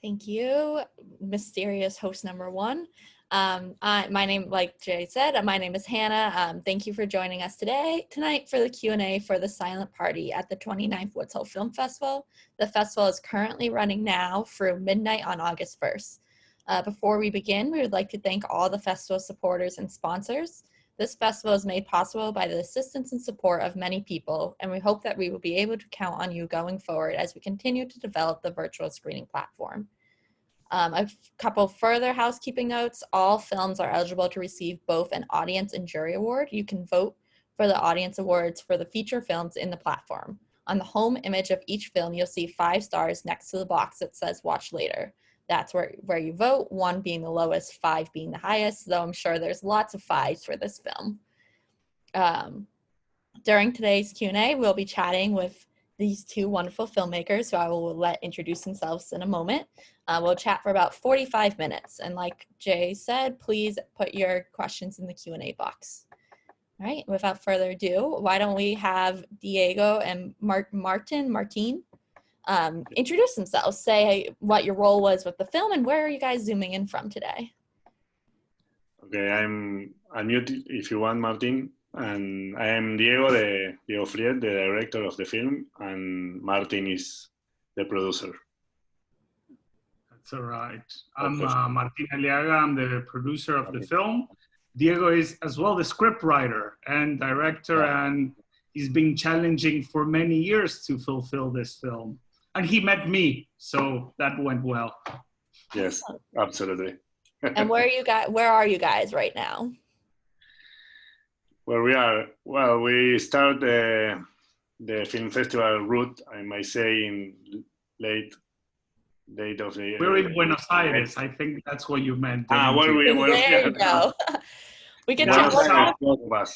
Thank you, mysterious host number one. My name, like Jay said, my name is Hannah. Thank you for joining us tonight for the Q&A for the Silent Party at the 29th Woods Hole Film Festival. The festival is currently running now through midnight on August 1st. Before we begin, we would like to thank all the festival supporters and sponsors. This festival is made possible by the assistance and support of many people, and we hope that we will be able to count on you going forward as we continue to develop the virtual screening platform. A couple further housekeeping notes. All films are eligible to receive both an audience and jury award. You can vote for the audience awards for the feature films in the platform. On the home image of each film, you'll see 5 stars next to the box that says watch later. That's where you vote, 1 being the lowest, 5 being the highest, though I'm sure there's lots of 5s for this film. During today's Q&A, we'll be chatting with these 2 wonderful filmmakers who I will let introduce themselves in a moment. We'll chat for about 45 minutes. And like Jay said, please put your questions in the Q&A box. All right, without further ado, why don't we have Diego and Martin introduce themselves, say what your role was with the film and where are you guys zooming in from today? Okay, I'm mute if you want, Martin. And I am Diego Fried, the director of the film, and Martin is the producer. That's all right. I'm Martin Aliaga. I'm the producer of the film. Diego is as well the script writer and director, and he's been challenging for many years to fulfill this film. And he met me, so that went well. Yes, absolutely. And where are you guys right now? Where we are? Well, we start the film festival route, I might say, in late of the year. We're in Buenos Aires. I think that's what you meant. There you go. We can talk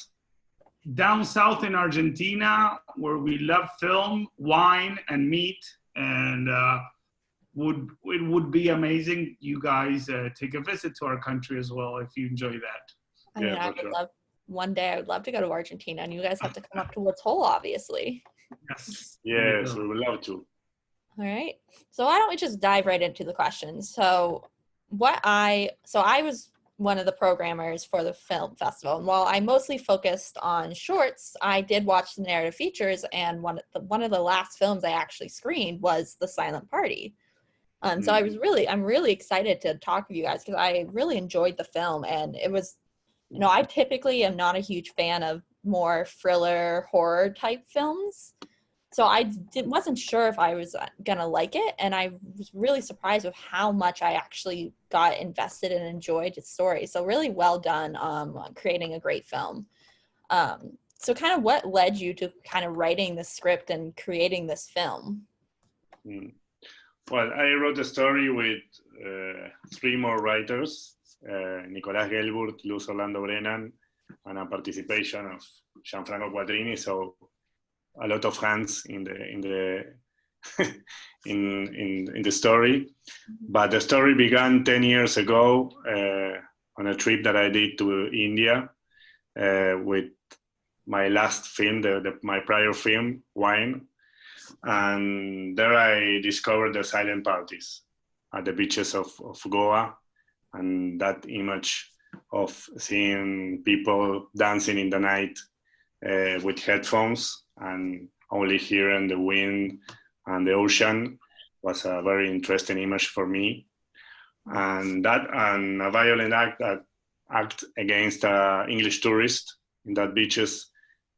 down south in Argentina, where we love film, wine, and meat, and it would be amazing you guys take a visit to our country as well if you enjoy that. I mean, I would love. One day I would love to go to Argentina, and you guys have to come up to Woods Hole, obviously. Yes, we would love to. All right. So why don't we just dive right into the questions? So I was one of the programmers for the film festival, and while I mostly focused on shorts, I did watch the narrative features, and one of the last films I actually screened was The Silent Party. So I'm really excited to talk with you guys because I really enjoyed the film, and it was. I typically am not a huge fan of more thriller, horror type films. So I wasn't sure if I was going to like it. And I was really surprised with how much I actually got invested and enjoyed the story. So really well done on creating a great film. So kind of what led you to kind of writing the script and creating this film? Well, I wrote the story with 3 more writers. Nicolás Gelburt, Luz Orlando Brennan, and a participation of Gianfranco Quattrini. So a lot of hands in the in the story. But the story began 10 years ago on a trip that I did to India with my last film, my prior film, Wine, and there I discovered the silent parties at the beaches of Goa. And that image of seeing people dancing in the night with headphones and only hearing the wind and the ocean was a very interesting image for me. And a violent act against an English tourist in that beaches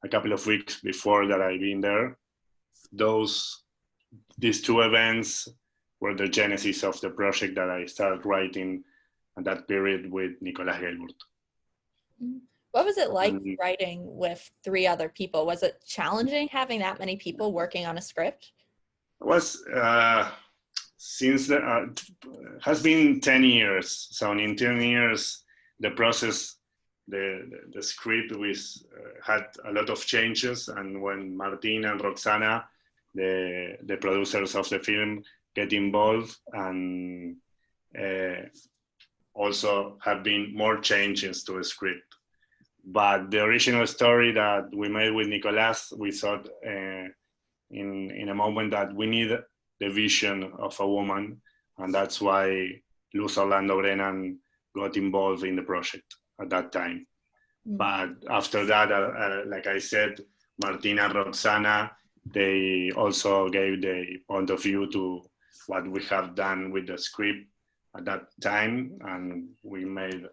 a couple of weeks before that I've been there. These 2 events were the genesis of the project that I started writing at that period with Nicolás Gelburt. What was it like writing with 3 other people? Was it challenging having that many people working on a script? It was, has been 10 years. So in 10 years, the process, the script had a lot of changes. And when Martin and Roxana, the producers of the film, get involved, and also have been more changes to the script. But the original story that we made with Nicolás, we thought in a moment that we need the vision of a woman and that's why Luz Orlando Brennan got involved in the project at that time. But after that, like I said, Martina and Roxana, they also gave the point of view to what we have done with the script at that time, and we made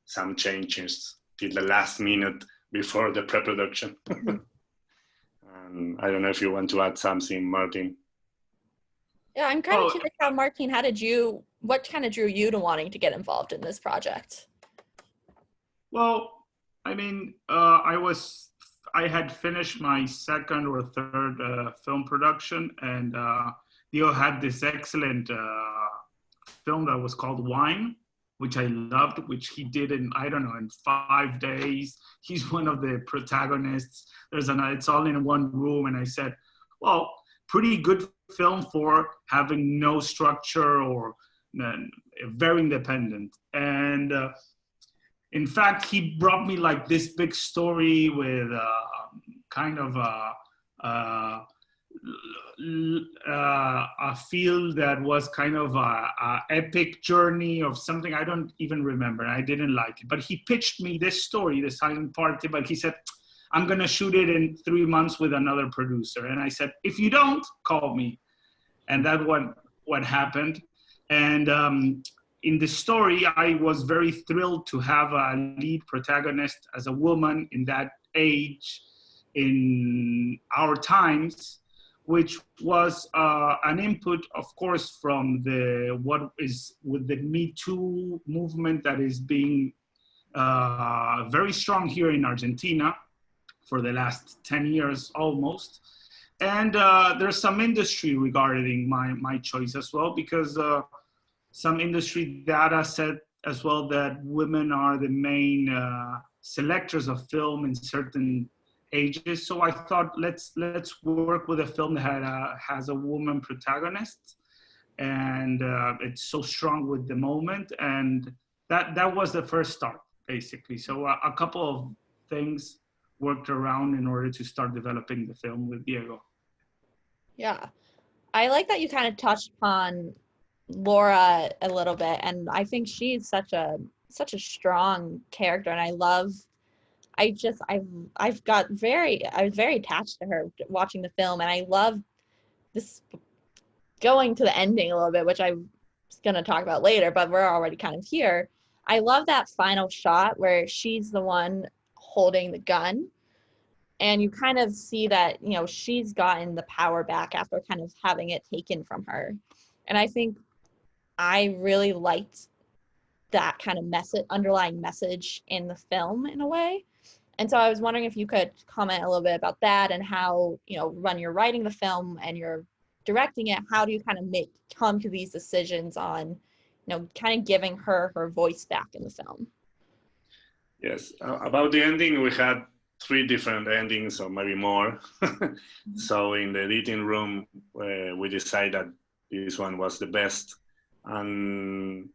some changes till the last minute before the pre-production. I don't know if you want to add something, Martin. Yeah, I'm kind of curious how, Martin, what kind of drew you to wanting to get involved in this project? Well, I mean, I had finished my second or third film production, and Theo had this excellent film that was called Wine, which I loved, which he did in, I don't know, in 5 days. He's one of the protagonists. It's all in one room. And I said, well, pretty good film for having no structure or very independent. And in fact, he brought me like this big story with kind of a feel that was kind of a epic journey of something I don't even remember. I didn't like it, but he pitched me this story, The Silent Party, but he said, I'm going to shoot it in 3 months with another producer. And I said, if you don't, call me. And that's what happened. And in the story, I was very thrilled to have a lead protagonist as a woman in that age in our times, which was an input, of course, from what is with the Me Too movement that is being very strong here in Argentina for the last 10 years almost. And there's some industry regarding my choice as well, because some industry data said as well that women are the main selectors of film in certain ages. So I thought, let's work with a film that has a woman protagonist, and it's so strong with the moment. And that was the first start, basically. So a couple of things worked around in order to start developing the film with Diego. Yeah, I like that you kind of touched upon Laura a little bit, and I think she's such a strong character, and I was very attached to her watching the film, and I love this, going to the ending a little bit, which I'm going to talk about later, but we're already kind of here. I love that final shot where she's the one holding the gun, and you kind of see that, you know, she's gotten the power back after kind of having it taken from her. And I think I really liked that kind of underlying message in the film in a way. And so I was wondering if you could comment a little bit about that, and how, you know, when you're writing the film and you're directing it, how do you kind of come to these decisions on, you know, kind of giving her voice back in the film? Yes, about the ending, we had 3 different endings, or maybe more. So in the editing room, we decided that this one was the best. And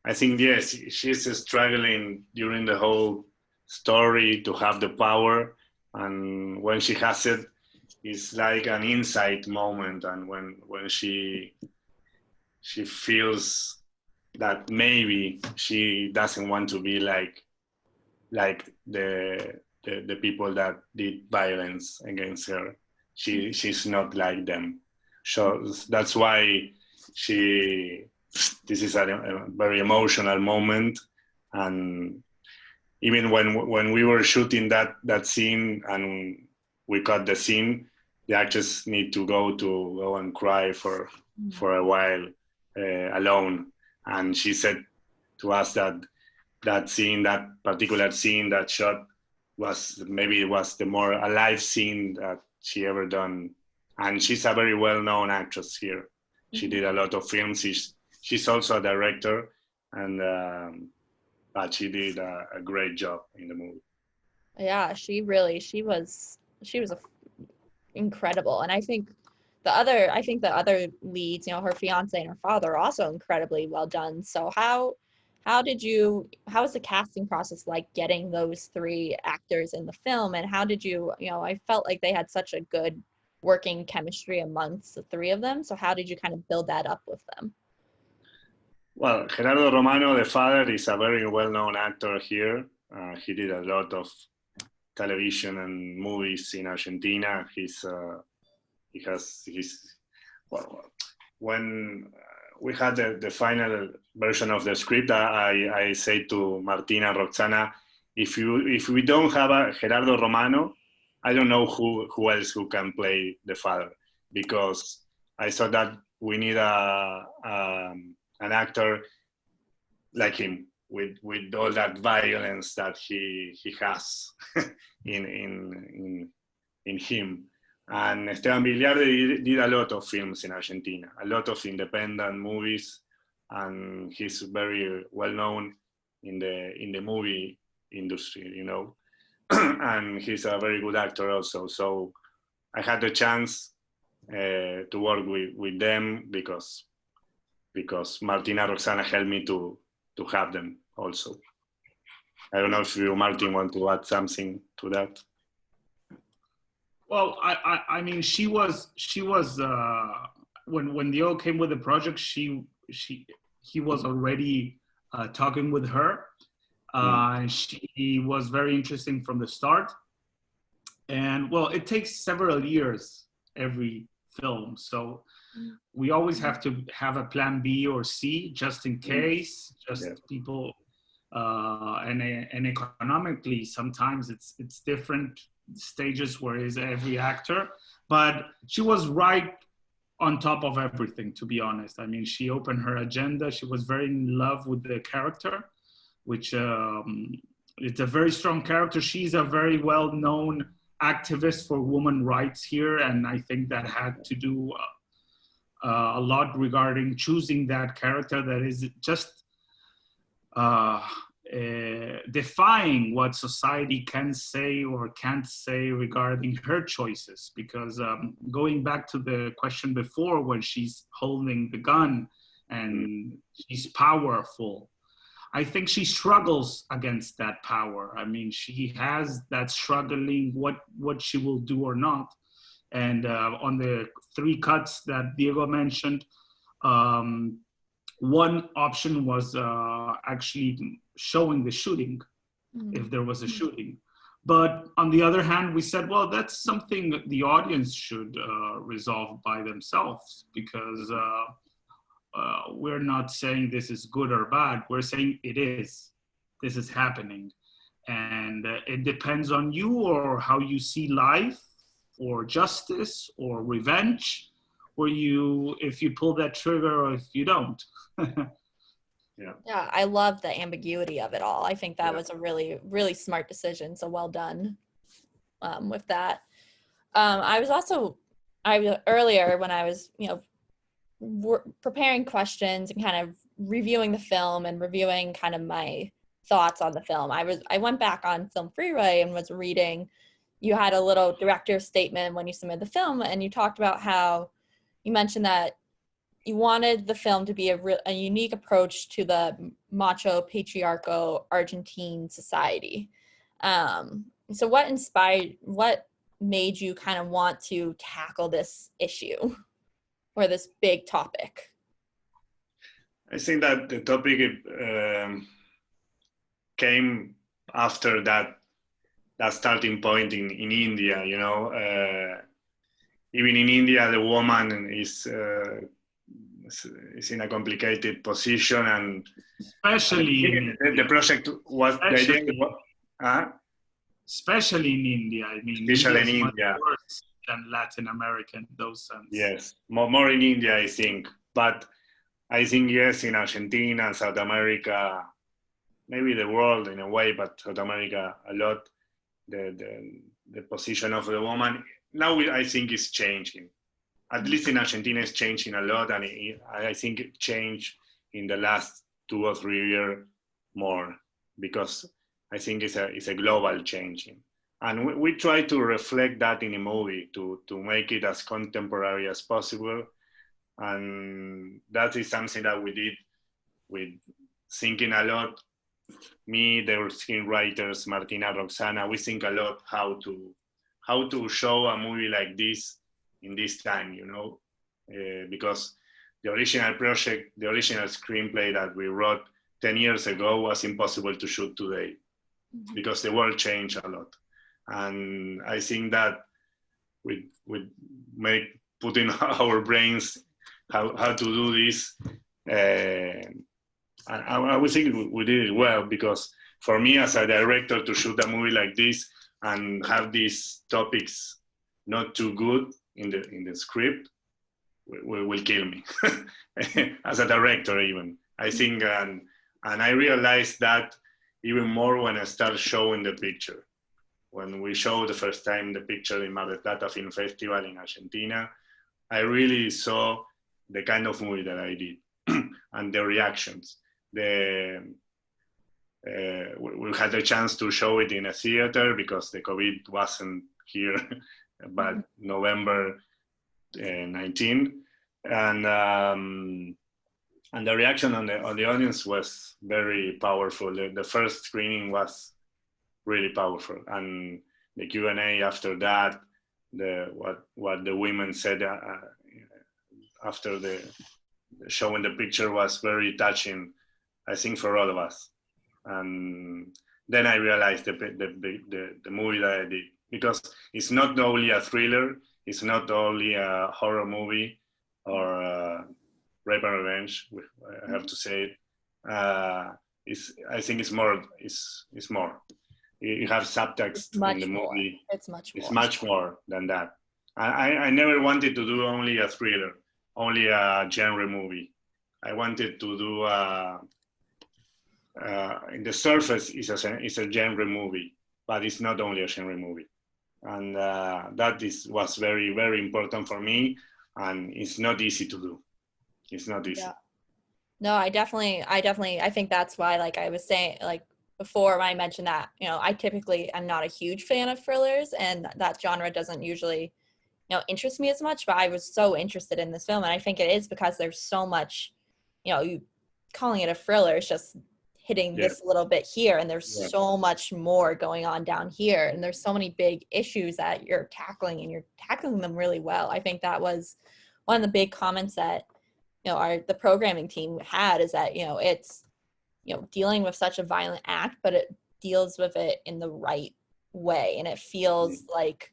I think, yes, she's struggling during the whole story to have the power. And when she has it, it's like an insight moment. And when she feels that maybe she doesn't want to be like the people that did violence against her. She's not like them. So that's why this is a very emotional moment. And even when we were shooting that scene and we cut the scene, the actors need to go and cry for a while alone. And she said to us that particular scene, that shot, was the more alive scene that she ever done. And she's a very well-known actress here. She did a lot of films. She's also a director, and but she did a great job in the movie. Yeah, she was incredible. And I think the other leads, you know, her fiance and her father, are also incredibly well done. So how was the casting process like, getting those 3 actors in the film? And how did you know, I felt like they had such a good working chemistry amongst the 3 of them. So how did you kind of build that up with them? Well, Gerardo Romano, the father, is a very well-known actor here. He did a lot of television and movies in Argentina. He has his, well, when we had the final version of the script, I say to Martina, Roxana, if we don't have a Gerardo Romano, I don't know who else who can play the father, because I thought that we need an actor like him with all that violence that he has in him. And Esteban Villarde did a lot of films in Argentina, a lot of independent movies, and he's very well known in the movie industry, you know. And he's a very good actor also. So I had the chance to work with them because Martina Roxana helped me to have them also. I don't know if you, Martin, want to add something to that. Well, I mean, she was when Diego came with the project, he was already talking with her. And she was very interesting from the start. And well, it takes several years every film, so we always have to have a plan B or C just in case. People, and economically sometimes it's different stages where is every actor. But she was right on top of everything, to be honest. I mean, she opened her agenda. She was very in love with the character, which it's a very strong character. She's a very well-known activist for women rights here, and I think that had to do a lot regarding choosing that character that is just defying what society can say or can't say regarding her choices. Because going back to the question before, when she's holding the gun and she's powerful, I think she struggles against that power. I mean, she has that struggling what she will do or not. And on the 3 cuts that Diego mentioned, one option was actually showing the shooting, if there was a shooting. But on the other hand, we said, well, that's something that the audience should resolve by themselves, because we're not saying this is good or bad. We're saying it is. This is happening. And it depends on you, or how you see life, or justice, or revenge, or if you pull that trigger or if you don't. Yeah, I love the ambiguity of it all. I think that was a really, really smart decision. So well done with that. Earlier when I was, preparing questions and kind of reviewing the film and reviewing kind of my thoughts on the film, I went back on Film Freeway and was reading. You had a little director's statement when you submitted the film, and you talked about how you mentioned that you wanted the film to be a unique approach to the macho, patriarchal Argentine society. So what made you kind of want to tackle this issue or this big topic? I think that the topic came after that starting point in India, even in India, the woman is in a complicated position, and especially the project was the idea. Especially in India. I mean, especially in India India, worse than Latin America in those sense. Yes, more in India, I think. But I think yes, in Argentina and South America, maybe the world in a way, but South America a lot. The position of the woman now, I think, is changing. At least in Argentina, it's changing a lot, and I think it changed in the last 2 or 3 years more, because I think it's a global changing, and we try to reflect that in a movie to make it as contemporary as possible, and that is something that we did with thinking a lot. Me, the screenwriters, Martina, Roxana, we think a lot how to show a movie like this in this time, because the original project, the original screenplay that we wrote 10 years ago was impossible to shoot today because the world changed a lot. And I think that we put in our brains how to do this. And I would think we did it well, because for me as a director to shoot a movie like this and have these topics not too good in the script will kill me as a director even. I think, and I realized that even more when I start showing the picture. When we showed the first time the picture in Mar del Plata Film Festival in Argentina, I really saw the kind of movie that I did and the reactions. We had the chance to show it in a theater because the COVID wasn't here, but November 19, and the reaction on the audience was very powerful. The first screening was really powerful, and the Q&A after that, what the women said after the showing the picture was very touching, I think, for all of us. And then I realized the movie that I did, because it's not only a thriller, it's not only a horror movie or rape and revenge, I have to say it. I think it's more. It's more. You have subtext in the movie. It's much more. It's much more than that. I never wanted to do only a thriller, only a genre movie. I wanted to do in the surface it's a genre movie, but it's not only a genre movie, and that was very, very important for me, and it's not easy to do. It's not easy. Yeah. No, I think that's why, like I was saying, like before when I mentioned that, I typically am not a huge fan of thrillers, and that genre doesn't usually, interest me as much, but I was so interested in this film, and I think it is because there's so much, you calling it a thriller is just hitting this little bit here, and there's so much more going on down here, and there's so many big issues that you're tackling, and you're tackling them really well. I think that was one of the big comments that the programming team had, is that it's dealing with such a violent act, but it deals with it in the right way, and it feels like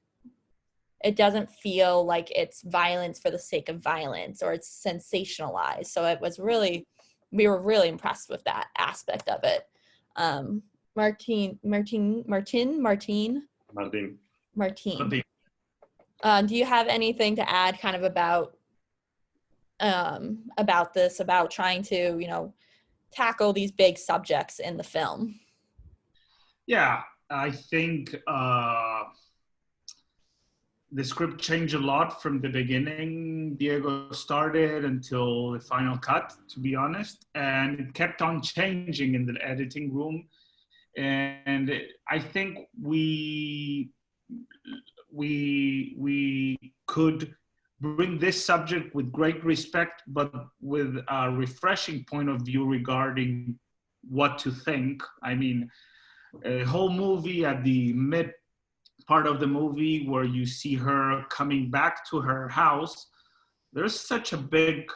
it doesn't feel like it's violence for the sake of violence, or it's sensationalized. So it was really, we were really impressed with that aspect of it. Martin. Do you have anything to add kind of about this, about trying to, tackle these big subjects in the film? Yeah, I think the script changed a lot from the beginning. Diego started until the final cut, to be honest, and it kept on changing in the editing room. And I think we could bring this subject with great respect, but with a refreshing point of view regarding what to think. I mean, a whole movie at the mid part of the movie where you see her coming back to her house, there's such a big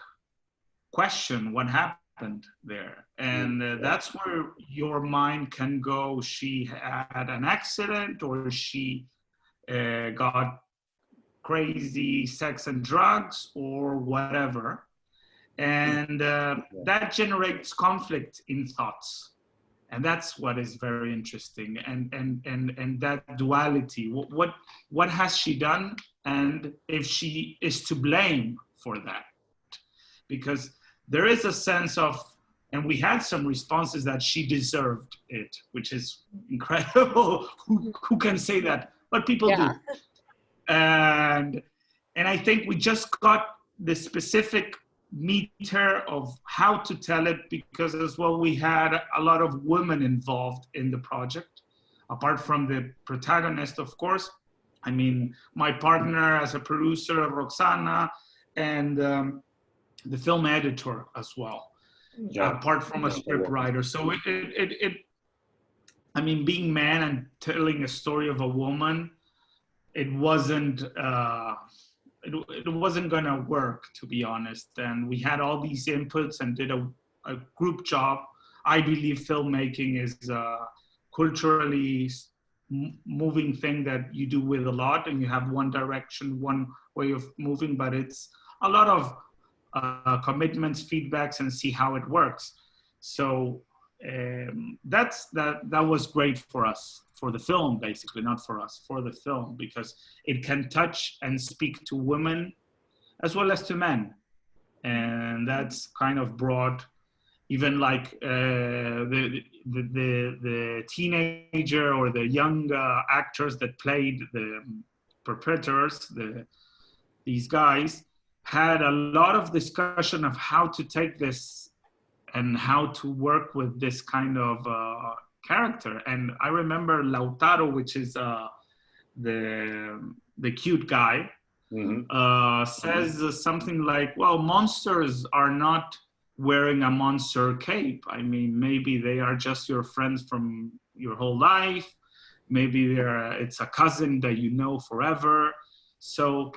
question, what happened there? And that's where your mind can go. She had an accident, or she got crazy sex and drugs, or whatever. And that generates conflict in thoughts. And that's what is very interesting. And that duality, what has she done? And if she is to blame for that? Because there is a sense of, and we had some responses that she deserved it, which is incredible. Who can say that? But people do. And I think we just got the specific meter of how to tell it, because as well we had a lot of women involved in the project, apart from the protagonist, of course. I mean, my partner as a producer, Roxana, and the film editor as well, apart from a script writer. So I mean, being man and telling a story of a woman, it wasn't it wasn't gonna work, to be honest. And we had all these inputs and did a group job. I believe filmmaking is a culturally moving thing that you do with a lot, and you have one direction, one way of moving, but it's a lot of commitments, feedbacks, and see how it works. So that was great for us, for the film, basically, not for us, for the film, because it can touch and speak to women as well as to men. And that's kind of broad. Even like the teenager or the young actors that played the perpetrators, these guys, had a lot of discussion of how to take this and how to work with this kind of character. And I remember Lautaro, which is the cute guy, says something like, well, monsters are not wearing a monster cape. I mean, maybe they are just your friends from your whole life. Maybe it's a cousin that you know forever. So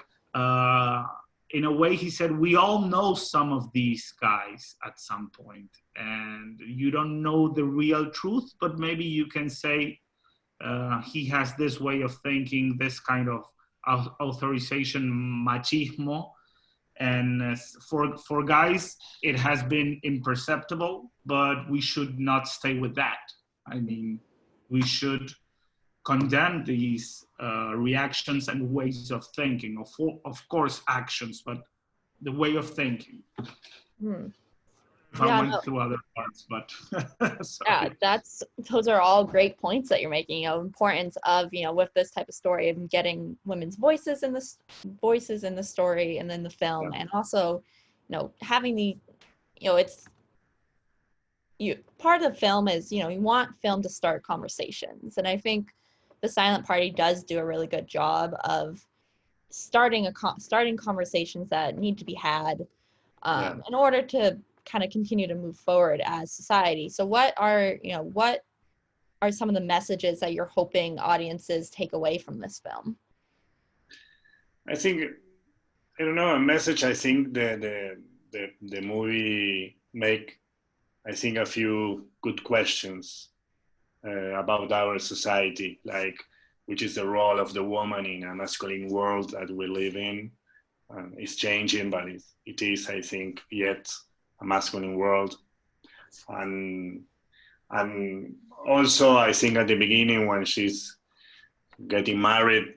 in a way, he said, we all know some of these guys at some point, and you don't know the real truth, but maybe you can say he has this way of thinking, this kind of authorization machismo. And for guys, it has been imperceptible, but we should not stay with that. I mean, we should condemn these reactions and ways of thinking, of course, actions, but the way of thinking. If I went through other parts, but yeah, those are all great points that you're making. Importance of, with this type of story, of getting women's voices in the story and then the film, and also, having the, it's part of the film is, you want film to start conversations, and I think the Silent Party does do a really good job of starting conversations that need to be had in order to kind of continue to move forward as society. So what are some of the messages that you're hoping audiences take away from this film? I think, I don't know, a message. I think the movie make, I think, a few good questions about our society, like which is the role of the woman in a masculine world that we live in. It's changing, but it is, I think, yet a masculine world. And also, I think at the beginning when she's getting married,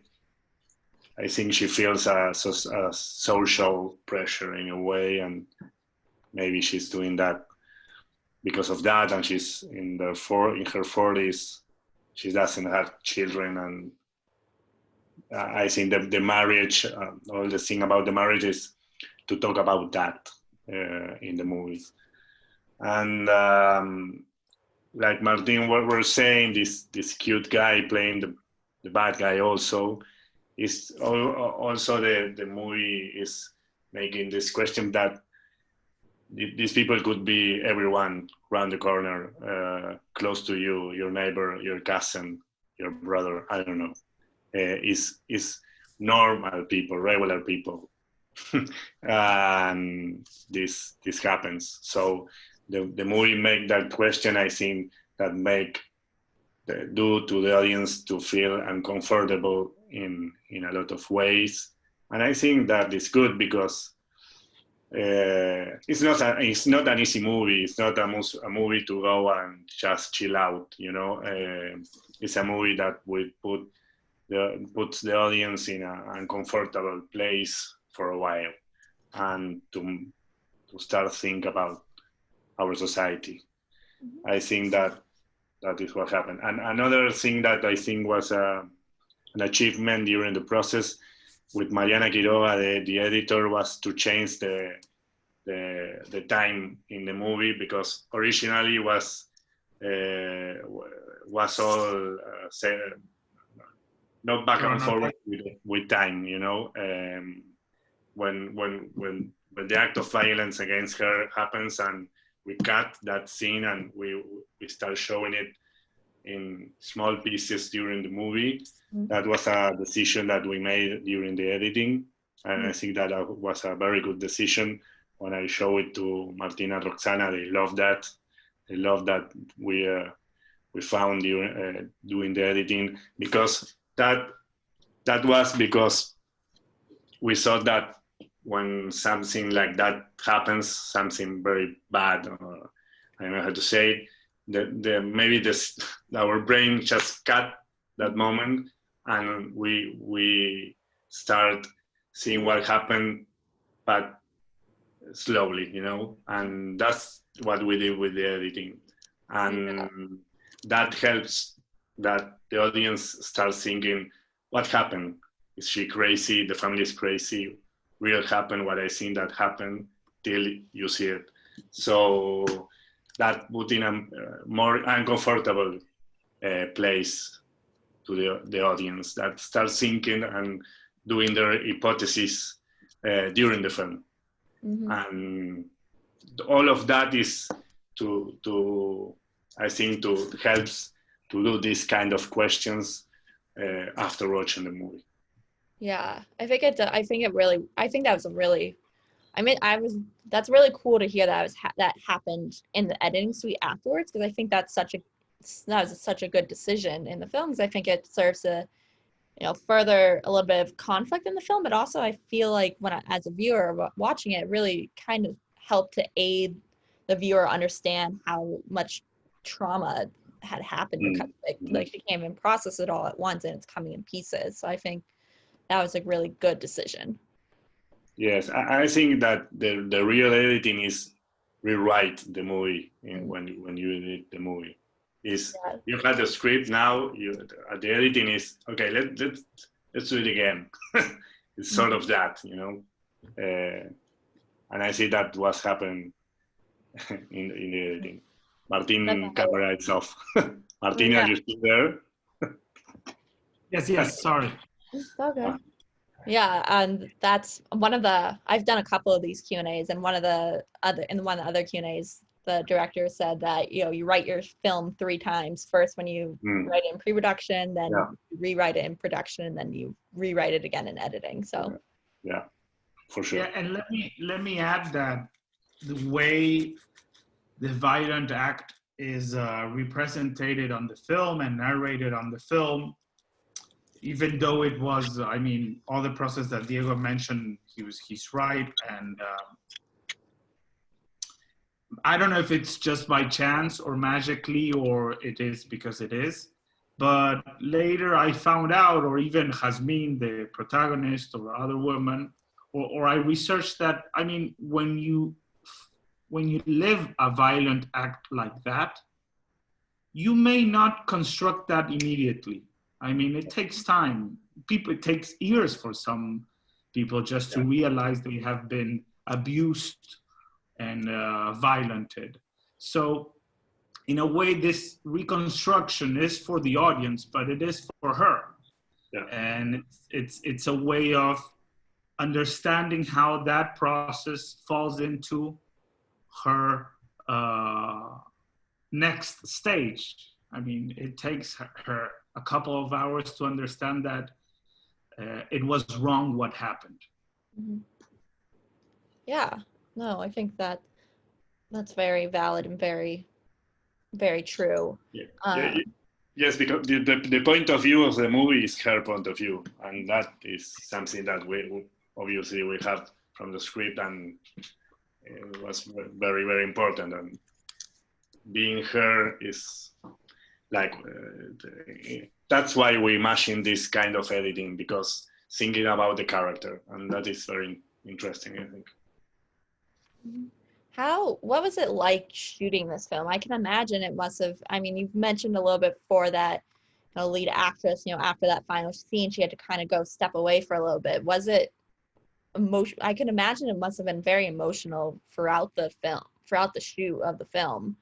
I think she feels a social pressure in a way, and maybe she's doing that because of that, and she's in her 40s. She doesn't have children, and I think that the marriage, all the thing about the marriage is to talk about that in the movies. And like Martin, what we're saying, this cute guy playing the bad guy also, is also the movie is making this question that these people could be everyone around the corner, close to you, your neighbor, your cousin, your brother, I don't know. Is normal people, regular people. And this happens. So the movie make that question, I think, that do to the audience to feel uncomfortable in a lot of ways. And I think that is good because it's not an easy movie. It's not a movie to go and just chill out. It's a movie that puts the audience in an uncomfortable place for a while, and to start think about our society. I think that is what happened. And another thing that I think was an achievement during the process with Mariana Quiroga, the editor, was to change the time in the movie, because originally was all not back and forward with time. When the act of violence against her happens, and we cut that scene and we start showing it in small pieces during the movie. That was a decision that we made during the editing, And I think that was a very good decision. When I show it to Martina and Roxana, they love that. They love that we found doing the editing, because that was because we thought that when something like that happens, something very bad, or I don't know how to say it, maybe our brain just cut that moment, and we start seeing what happened, but slowly, and that's what we did with the editing, and that helps that the audience starts thinking, what happened? Is she crazy? The family is crazy? Real happened what I think that happened, till you see it. So that put in a more uncomfortable place to the audience, that starts thinking and doing their hypothesis during the film. And all of that is to I think to helps to do these kind of questions after watching the movie. Yeah, I think that was a really, that's really cool to hear that that happened in the editing suite afterwards, because I think that was such a good decision in the film, because I think it serves to further a little bit of conflict in the film, but also I feel like as a viewer watching it, really kind of helped to aid the viewer understand how much trauma had happened, because like she came and processed it all at once, and it's coming in pieces. So I think that was a really good decision. Yes, I think that the real editing is rewrite the movie when you edit the movie. You had the script, now the editing is okay. Let's do it again. It's sort of that, and I see that what's happened in the editing. Martin, camera is off. Martin, are you still there? Yes. Sorry. It's okay. Yeah, and that's I've done a couple of these Q&As, and one of the other Q&As, the director said that, you write your film 3 times. First when you write it in pre-production, then you rewrite it in production, and then you rewrite it again in editing. So yeah, for sure. Yeah, and let me add that the way the violent act is represented on the film and narrated on the film, even though it was, all the process that Diego mentioned, he's right. And I don't know if it's just by chance or magically, or it is because it is. But later I found out, or even Jasmine, the protagonist, or other woman, or I researched that, when you live a violent act like that, you may not construct that immediately. It takes time. It takes years for some people just to realize they have been abused and violented. So in a way, this reconstruction is for the audience, but it is for her. Yeah. And it's a way of understanding how that process falls into her next stage. It takes her a couple of hours to understand that it was wrong what happened. Yeah, no, I think that's very valid and very, very true. Yes, because the point of view of the movie is her point of view, and that is something that we obviously we have from the script, and it was very, very important. And being her is like that's why we imagine this kind of editing, because thinking about the character, and that is very interesting, I think. What was it like shooting this film? I can imagine it must have, you've mentioned a little bit before that lead actress, after that final scene, she had to kind of go step away for a little bit. Was it I can imagine it must have been very emotional throughout the shoot of the film,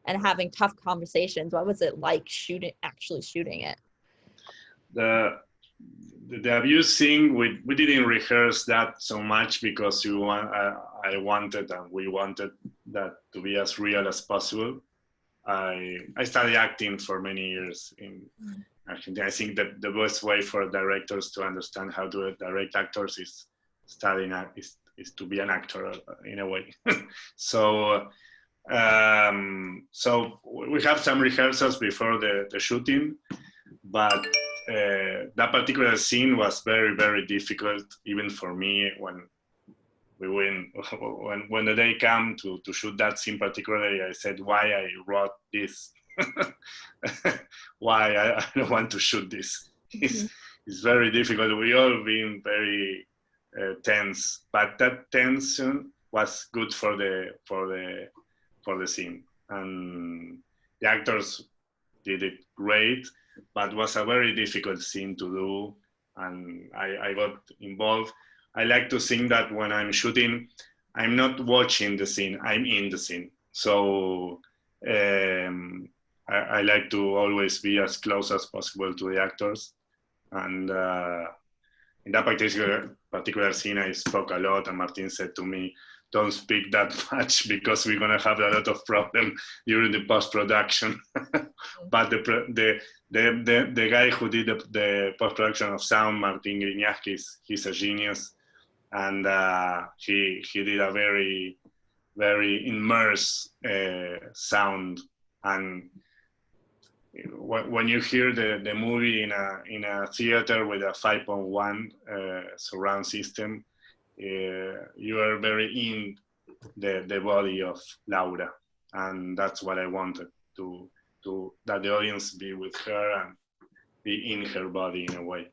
and having tough conversations. What was it like actually shooting it? The abuse thing, we didn't rehearse that so much, because I wanted, and we wanted that to be as real as possible. I studied acting for many years in Argentina. I think that the best way for directors to understand how to direct actors is studying is to be an actor in a way. So so we have some rehearsals before the shooting, but that particular scene was very, very difficult, even for me, when the day came to shoot that scene particularly. I said, why I wrote this? Why I don't want to shoot this? It's very difficult. We all been very tense, but that tension was good for the scene, and the actors did it great, but was a very difficult scene to do, and I got involved. I like to think that when I'm shooting, I'm not watching the scene, I'm in the scene. So I like to always be as close as possible to the actors. And in that particular scene, I spoke a lot, and Martin said to me, don't speak that much because we're going to have a lot of problem during the post-production. But the guy who did the post-production of sound, Martin Grignaschi, he's a genius. And he did a very, very immersed sound. And when you hear the movie in a theater with a 5.1 surround system, you are very in the body of Laura, and that's what I wanted to that the audience be with her and be in her body in a way.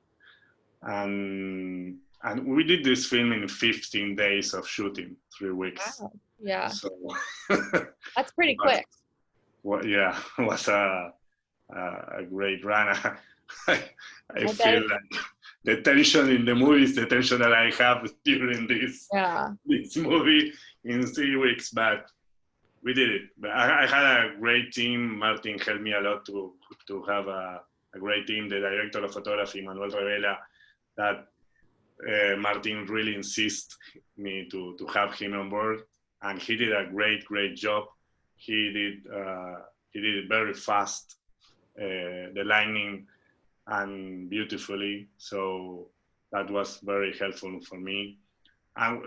And we did this film in 15 days of shooting, 3 weeks. Wow. Yeah. So that's pretty quick. Well, yeah, it was a great run. I feel like the tension in the movie is the tension that I have during this movie in 3 weeks, but we did it. But I had a great team. Martin helped me a lot to have a great team. The director of photography, Manuel Revela, that Martin really insists me to have him on board, and he did a great job. He did it very fast, the lighting, and beautifully. So that was very helpful for me. And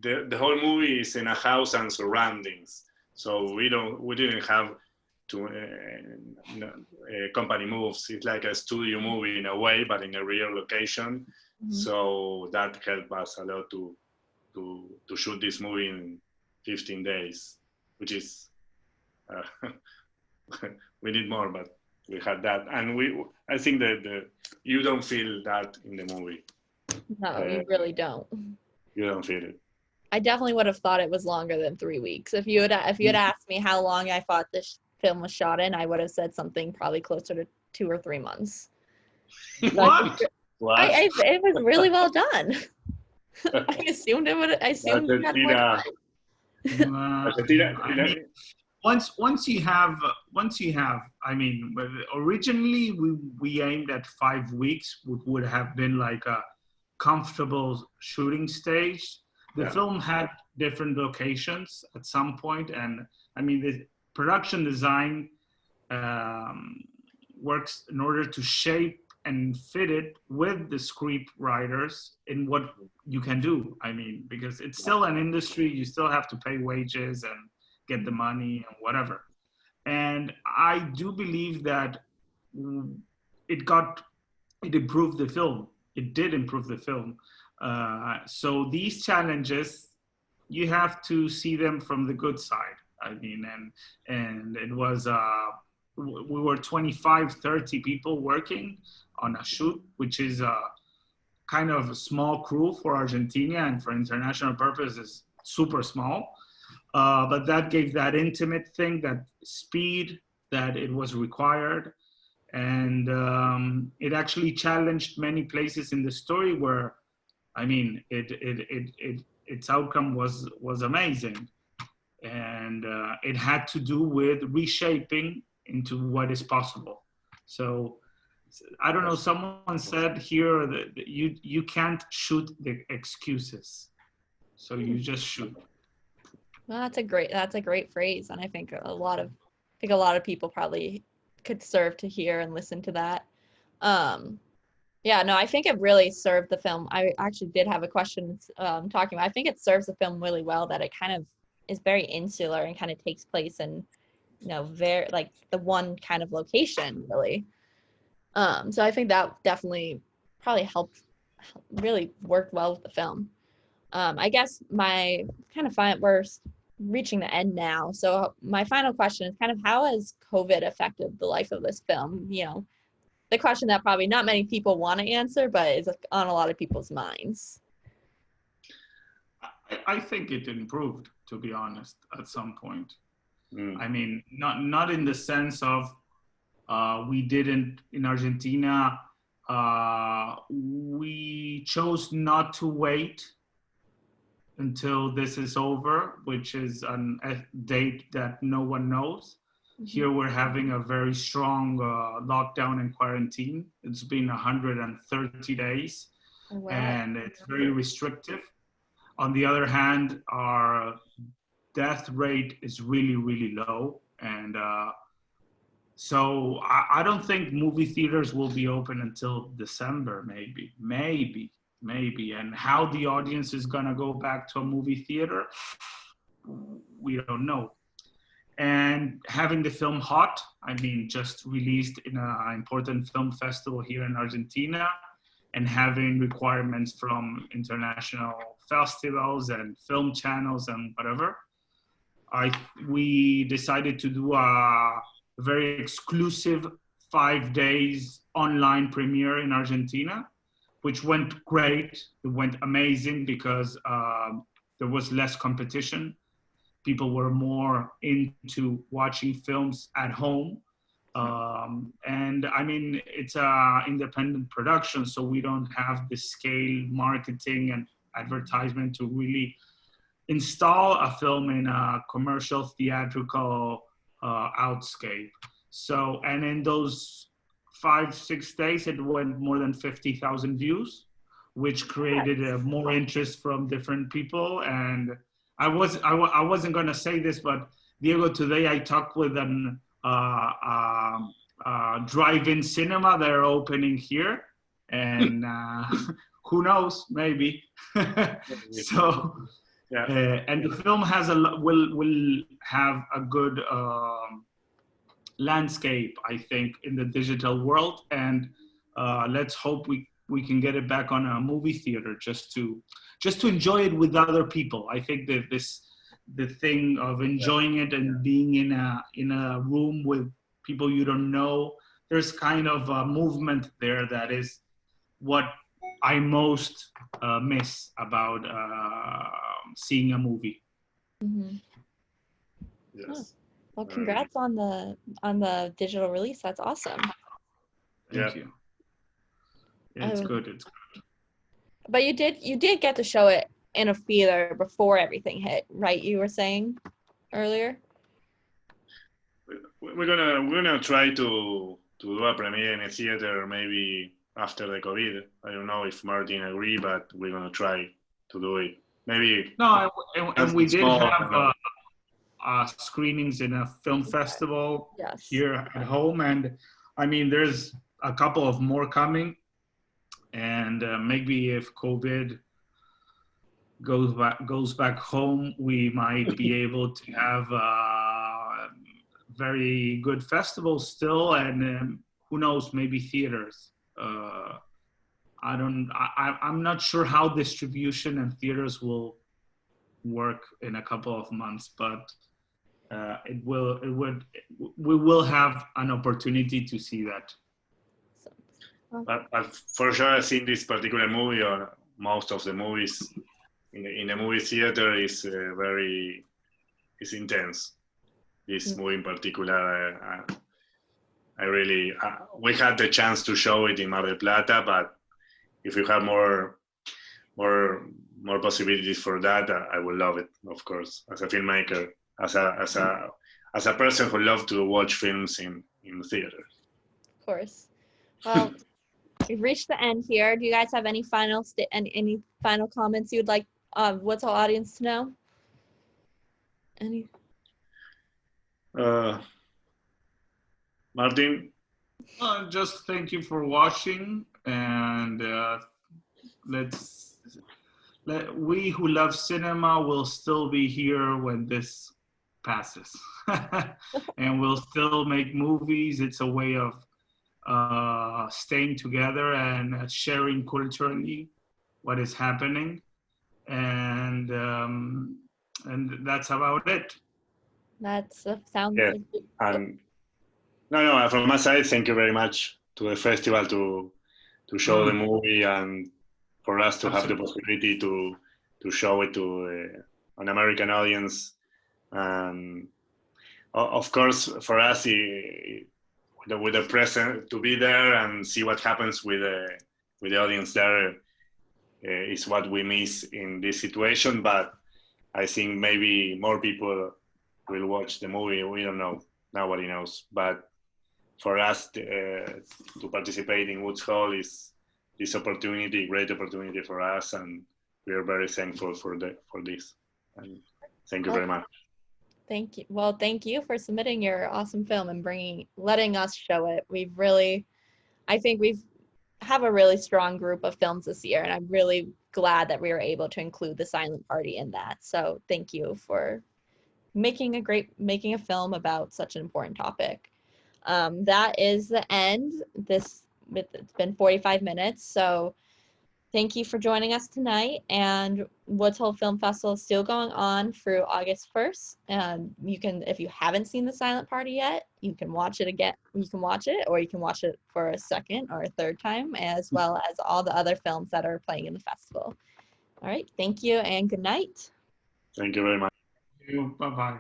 the whole movie is in a house and surroundings. So we didn't have to company moves. It's like a studio movie in a way, but in a real location. Mm-hmm. So that helped us a lot to shoot this movie in 15 days, which is we need more, but we had that, and I think that you don't feel that in the movie. No, you really don't. You don't feel it. I definitely would have thought it was longer than 3 weeks. If you had asked me how long I thought this film was shot in, I would have said something probably closer to 2 or 3 months. What? It was really well done. I assumed it would. I assumed it had more time. Once you have, I mean, originally we aimed at 5 weeks, would have been like a comfortable shooting stage. The film had different locations at some point, and I mean, the production design works in order to shape and fit it with the script writers in what you can do. I mean, because it's still an industry, you still have to pay wages and get the money and whatever. And I do believe that it improved the film. It did improve the film. So these challenges, you have to see them from the good side. I mean, and it was, we were 25, 30 people working on a shoot, which is a kind of a small crew for Argentina, and for international purposes, super small. But that gave that intimate thing, that speed that it was required. And it actually challenged many places in the story where, I mean, its outcome was amazing. And it had to do with reshaping into what is possible. So I don't know, someone said here that you can't shoot the excuses. So you just shoot. Well, that's a great phrase, and I think a lot of people probably could serve to hear and listen to that. Yeah, no, I think it really served the film. I actually did have a question talking about. I think it serves the film really well that it kind of is very insular and kind of takes place in, very like the one kind of location really. So I think that definitely probably helped, really worked well with the film. I guess my kind of we're reaching the end now. So my final question is kind of how has COVID affected the life of this film? The question that probably not many people want to answer, but is on a lot of people's minds. I think it improved, to be honest, at some point. Mm. I mean, not in the sense of we didn't in Argentina. We chose not to wait until this is over, which is a date that no one knows. Mm-hmm. Here we're having a very strong lockdown and quarantine. It's been 130 days, wow. And it's very restrictive. On the other hand, our death rate is really, really low. And so I don't think movie theaters will be open until December, maybe. And how the audience is gonna go back to a movie theater, we don't know. And having the film hot, I mean, just released in an important film festival here in Argentina, and having requirements from international festivals and film channels and whatever, we decided to do a very exclusive 5 days online premiere in Argentina, which went great. It went amazing because there was less competition. People were more into watching films at home. And I mean, it's an independent production, so we don't have the scale, marketing, and advertisement to really install a film in a commercial theatrical outscape. So, and in those 5-6 days, it went more than 50,000 views, which created more interest from different people. And I wasn't going to say this, but Diego, today I talked with an drive-in cinema they're opening here, and who knows, maybe. So, yeah. And the film has will have a good landscape, I think, in the digital world, and let's hope we can get it back on a movie theater just to enjoy it with other people. I think that the thing of enjoying it and being in a room with people you don't know, there's kind of a movement there that is what I most miss about seeing a movie. Mm-hmm. Yes. Oh. Well, congrats on the digital release. That's awesome. Thank you. Yeah, it's good. It's good. But you did get to show it in a theater before everything hit, right? You were saying earlier. We're gonna try to do a premiere in a theater maybe after the COVID. I don't know if Martin agree, but we're gonna try to do it. Maybe. No, and we did have screenings in a film festival here at home, and I mean, there's a couple of more coming, and maybe if COVID goes back home, we might be able to have very good festivals still, and who knows, maybe theaters. I'm not sure how distribution and theaters will work in a couple of months, but we will have an opportunity to see that. But for sure, I've seen this particular movie, or most of the movies in the movie theater is intense. This movie in particular, I really we had the chance to show it in Mar del Plata, but if you have more possibilities for that, I would love it, of course, as a filmmaker, as a person who loves to watch films in theater. Of course. Well, we've reached the end here. Do you guys have any final any final comments you'd like what's our audience to know? Any? Martin? Just thank you for watching, and we who love cinema will still be here when this passes. And we'll still make movies. It's a way of staying together and sharing culturally what is happening. And that's about it. That's sounds. Yeah. And no, from my side, thank you very much to the festival to show the movie and for us to have the possibility to show it to an American audience. And of course, for us, with the present, to be there and see what happens with the audience there is what we miss in this situation. But I think maybe more people will watch the movie. We don't know. Nobody knows. But for us to participate in Woods Hole is this opportunity, great opportunity for us, and we are very thankful for this. And thank you very much. Thank you. Well, thank you for submitting your awesome film and letting us show it. I think we've have a really strong group of films this year, and I'm really glad that we were able to include the Silent Party in that. So thank you for making a film about such an important topic. That is the end. It's been 45 minutes, so thank you for joining us tonight. And Woods Hole Film Festival is still going on through August 1st. And you can, if you haven't seen The Silent Party yet, you can watch it again. You can watch it, or you can watch it for a second or a third time, as well as all the other films that are playing in the festival. All right, thank you and good night. Thank you very much. Bye-bye.